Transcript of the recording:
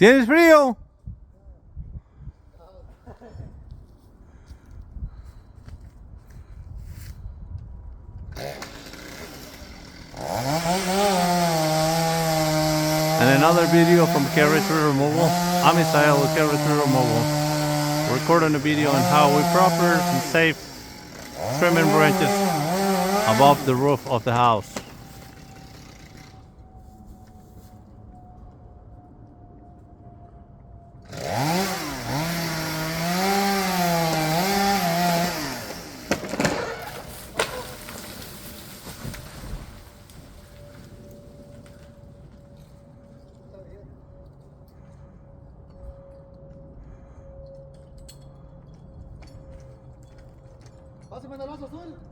¿Tienes frío? And another video from Cary Removal. I'm Isaiah with Cary Removal. Recording a video on how we proper and safe trimming branches above the roof of the house. Pásame el azul.